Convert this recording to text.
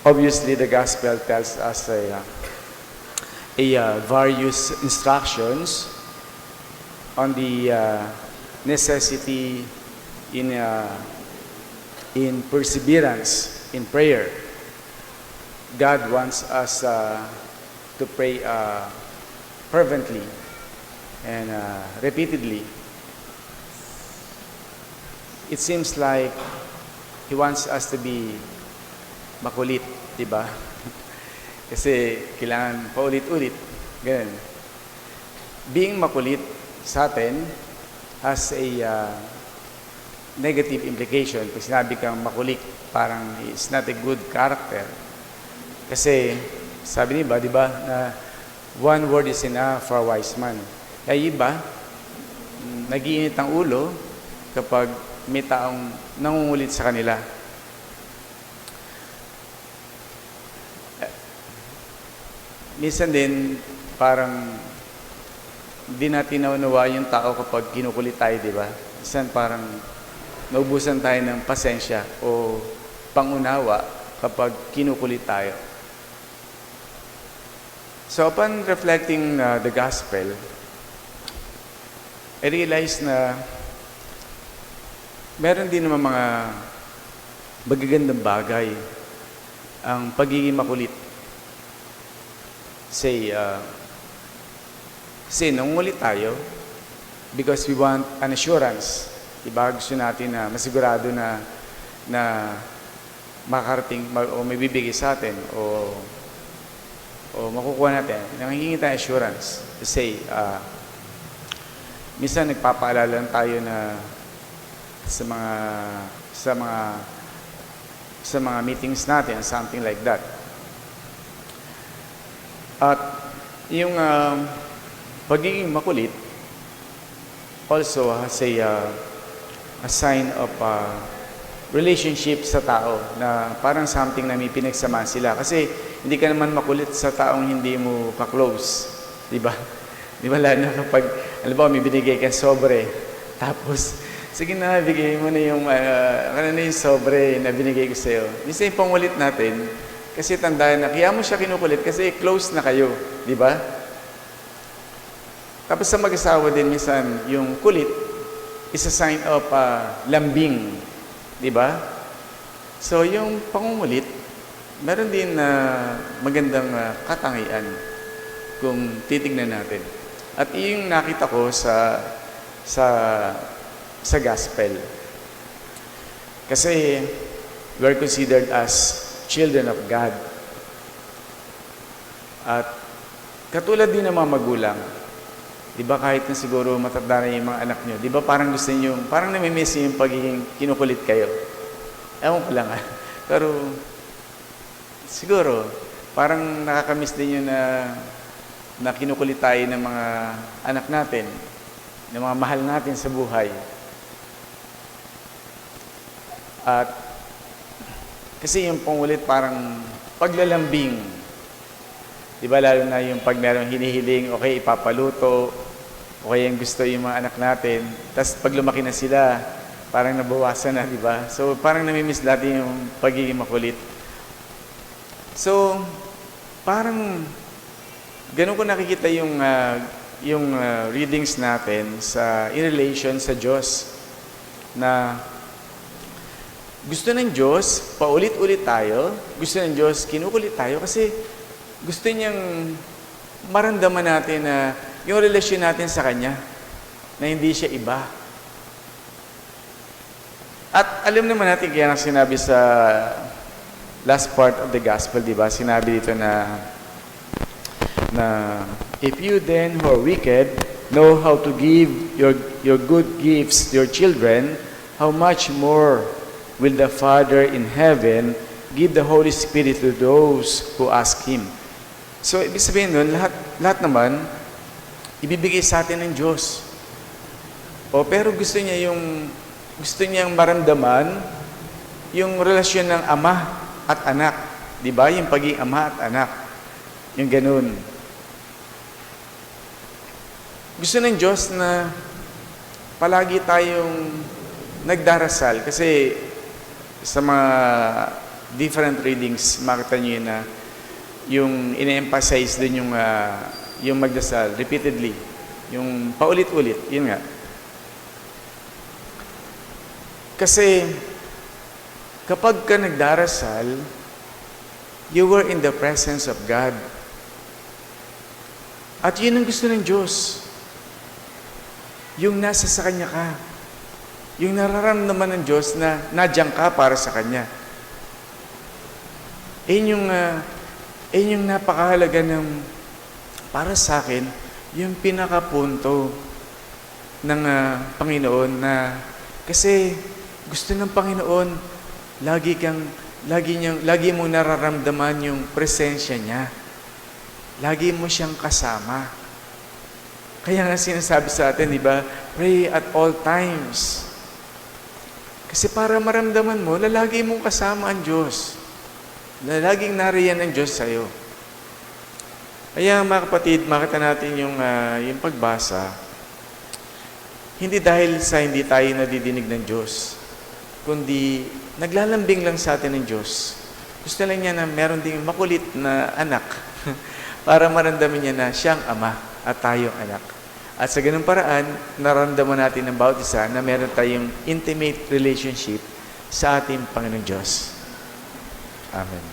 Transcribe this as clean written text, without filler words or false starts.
obviously the gospel tells us various instructions on the necessity in perseverance in prayer. God wants us to pray fervently and repeatedly. It seems like He wants us to be makulit, di ba? Kasi kailangan paulit-ulit. Ganun. Being makulit sa atin has a negative implication. Pag sinabi kang makulit, parang it's not a good character. Kasi sabi niba, di ba, na one word is enough for a wise man. Kaya iba, nag-iinit ang ulo kapag may taong nangungulit sa kanila. Minsan din, parang hindi natin naunawa yung tao kapag kinukulit tayo, di ba? Minsan parang naubusan tayo ng pasensya o pangunawa kapag kinukulit tayo. So upon reflecting the gospel, I realized na meron din naman mga magagandang bagay ang pagiging makulit. Say, nangungulit tayo because we want an assurance. Diba? Gusto natin na masigurado na makarating o may bibigay sa atin o makukuha natin. Nanghihingi tayo assurance. Say, minsan nagpapaalala lang tayo na sa mga meetings natin, something like that. At yung pagiging makulit also has a sign of relationship sa tao na parang something na may pinagsamahan sila. Kasi hindi ka naman makulit sa taong hindi mo ka-close. Diba? Diba lalo na kapag, alam ba, may binigay kang sobre. Tapos, sige na, bigay mo na yung sobre na binigay ko sa'yo. Minsan yung pangulit natin, kasi tandaan na, kaya mo siya kinukulit kasi close na kayo, di ba? Tapos sa mag-asawa din, minsan, yung kulit is a sign of lambing, di ba? So, yung pangungulit, meron din magandang katangian kung titignan natin. At yung nakita ko sa gospel. Kasi we're considered as children of God. At katulad din ng mga magulang, di ba kahit na siguro matanda na yung mga anak nyo, di ba parang gusto nyo, parang namimiss nyo yung pagiging kinukulit kayo. Ewan ko lang Pero siguro, parang nakakamiss din yun na kinukulit tayo ng mga anak natin, ng mga mahal natin sa buhay. At kasi yung pangulit parang paglalambing. Di ba lalo na yung pag merong hinihiling, okay, ipapaluto, okay, yung gusto yung mga anak natin. Tapos pag lumaki na sila, parang nabawasan na, di ba? So parang namimiss natin yung pagiging makulit. So, parang ganun ko nakikita yung readings natin in relation sa Diyos na gusto ng Diyos, paulit-ulit tayo. Gusto ng Diyos, kinukulit tayo kasi gusto niyang maramdaman natin na yung relasyon natin sa Kanya, na hindi siya iba. At alam naman natin, kaya nang sinabi sa last part of the gospel, di ba? Sinabi dito na if you then who are wicked know how to give your good gifts to your children, how much more will the Father in heaven give the Holy Spirit to those who ask Him. So, ibig sabihin nun, lahat naman, ibibigay sa atin ng Diyos. Pero gusto niyang maramdaman yung relasyon ng ama at anak. Di ba? Yung pagiging ama at anak. Yung ganun. Gusto ng Diyos na palagi tayong nagdarasal kasi sa mga different readings, makita nyo yun na yung ine-emphasize din yung magdasal repeatedly. Yung paulit-ulit, yun nga. Kasi kapag ka nagdarasal, you were in the presence of God. At yun ang gusto ng Diyos. Yung nasa sa Kanya ka. Yung nararamdaman ng Diyos na nadyan ka para sa Kanya. Yun yung napakahalaga ng, para sa akin, yung pinakapunto ng Panginoon na, kasi gusto ng Panginoon, lagi mo nararamdaman yung presensya niya. Lagi mo siyang kasama. Kaya nga sinasabi sa atin, di ba? Pray at all times. Kasi para maramdaman mo, lagi mong kasama ang Diyos. Laging nariyan ang Diyos sa'yo. Kaya mga kapatid, makita natin yung pagbasa, hindi dahil sa hindi tayo nadidinig ng Diyos, kundi naglalambing lang sa atin ng Diyos. Gusto lang niya na meron ding makulit na anak para maramdaman niya na siyang ama at tayong anak. At sa ganung paraan, naramdaman natin ng bawat isa na meron tayong intimate relationship sa ating Panginoong Diyos. Amen.